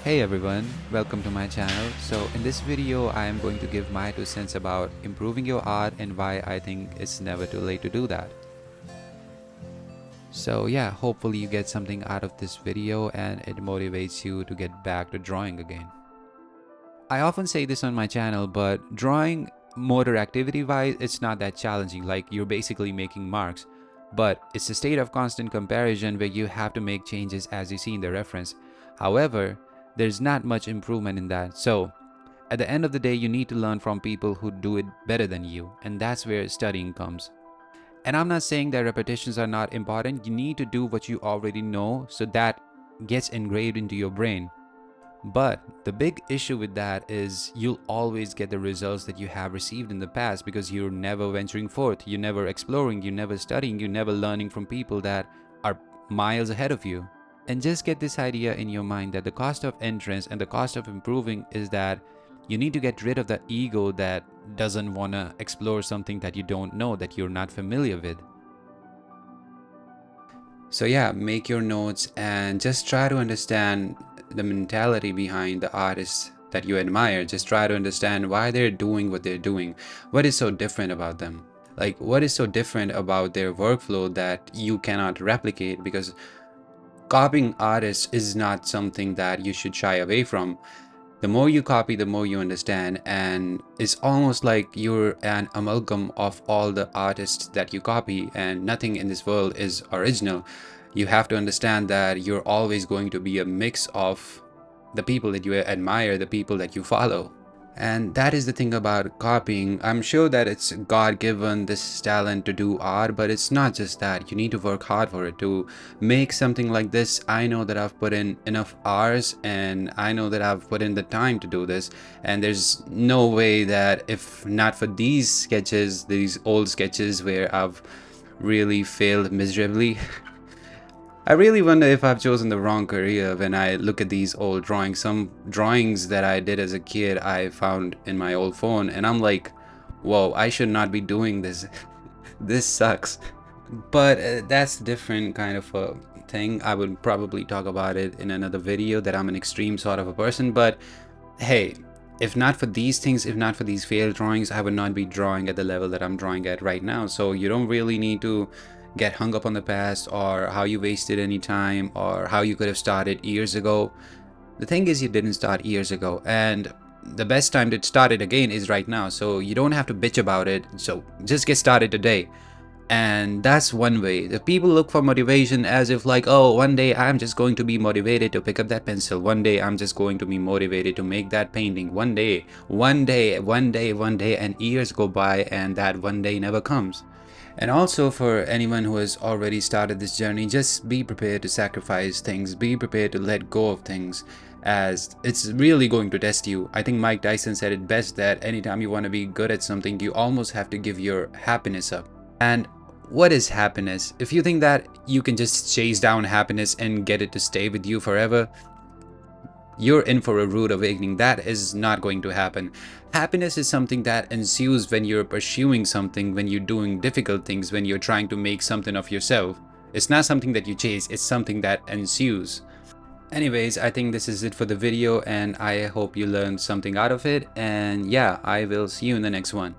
Hey everyone, welcome to my channel. So in this video I am going to give my 2 cents about improving your art and why I think it's never too late to do that. So yeah, hopefully you get something out of this video and it motivates you to get back to drawing again. I often say this on my channel, but drawing motor activity wise, it's not that challenging, like you're basically making marks. But it's a state of constant comparison where you have to make changes as you see in the reference. However, there's not much improvement in that. So at the end of the day, you need to learn from people who do it better than you, and that's where studying comes. And I'm not saying that repetitions are not important. You need to do what you already know so that gets engraved into your brain. But the big issue with that is you'll always get the results that you have received in the past because you're never venturing forth, you're never exploring, you're never studying, you're never learning from people that are miles ahead of you. And just get this idea in your mind that the cost of entrance and the cost of improving is that you need to get rid of the ego that doesn't want to explore something that you don't know, that you're not familiar with. So yeah, make your notes and just try to understand the mentality behind the artists that you admire. Just try to understand why they're doing what they're doing. What is so different about them? Like, what is so different about their workflow that you cannot replicate? Because copying artists is not something that you should shy away from. The more you copy, the more you understand, and it's almost like you're an amalgam of all the artists that you copy, and nothing in this world is original. You have to understand that you're always going to be a mix of the people that you admire, the people that you follow. And that is the thing about copying. I'm sure that it's God-given, this talent to do art, but it's not just that. You need to work hard for it to make something like this. I know that I've put in enough hours and I know that I've put in the time to do this. And there's no way that if not for these sketches, these old sketches where I've really failed miserably, I really wonder if I've chosen the wrong career when I look at these old drawings. Some drawings that I did as a kid I found in my old phone and I'm like, whoa, I should not be doing this. This sucks. But that's different kind of a thing. I would probably talk about it in another video, that I'm an extreme sort of a person. But hey, if not for these things, if not for these failed drawings, I would not be drawing at the level that I'm drawing at right now. So you don't really need to get hung up on the past or how you wasted any time or how you could have started years ago. The thing is, you didn't start years ago, and the best time to start it again is right now. So you don't have to bitch about it. So just get started today. And that's one way. The people look for motivation as if like, oh, one day I'm just going to be motivated to pick up that pencil. One day I'm just going to be motivated to make that painting. One day, and years go by and that one day never comes. And also, for anyone who has already started this journey, just be prepared to sacrifice things, be prepared to let go of things, as it's really going to test you. I think Mike Tyson said it best, that anytime you want to be good at something, you almost have to give your happiness up. And what is happiness? If you think that you can just chase down happiness and get it to stay with you forever, you're in for a rude awakening. That is not going to happen. Happiness is something that ensues when you're pursuing something, when you're doing difficult things, when you're trying to make something of yourself. It's not something that you chase, it's something that ensues. Anyways, I think this is it for the video and I hope you learned something out of it. And yeah, I will see you in the next one.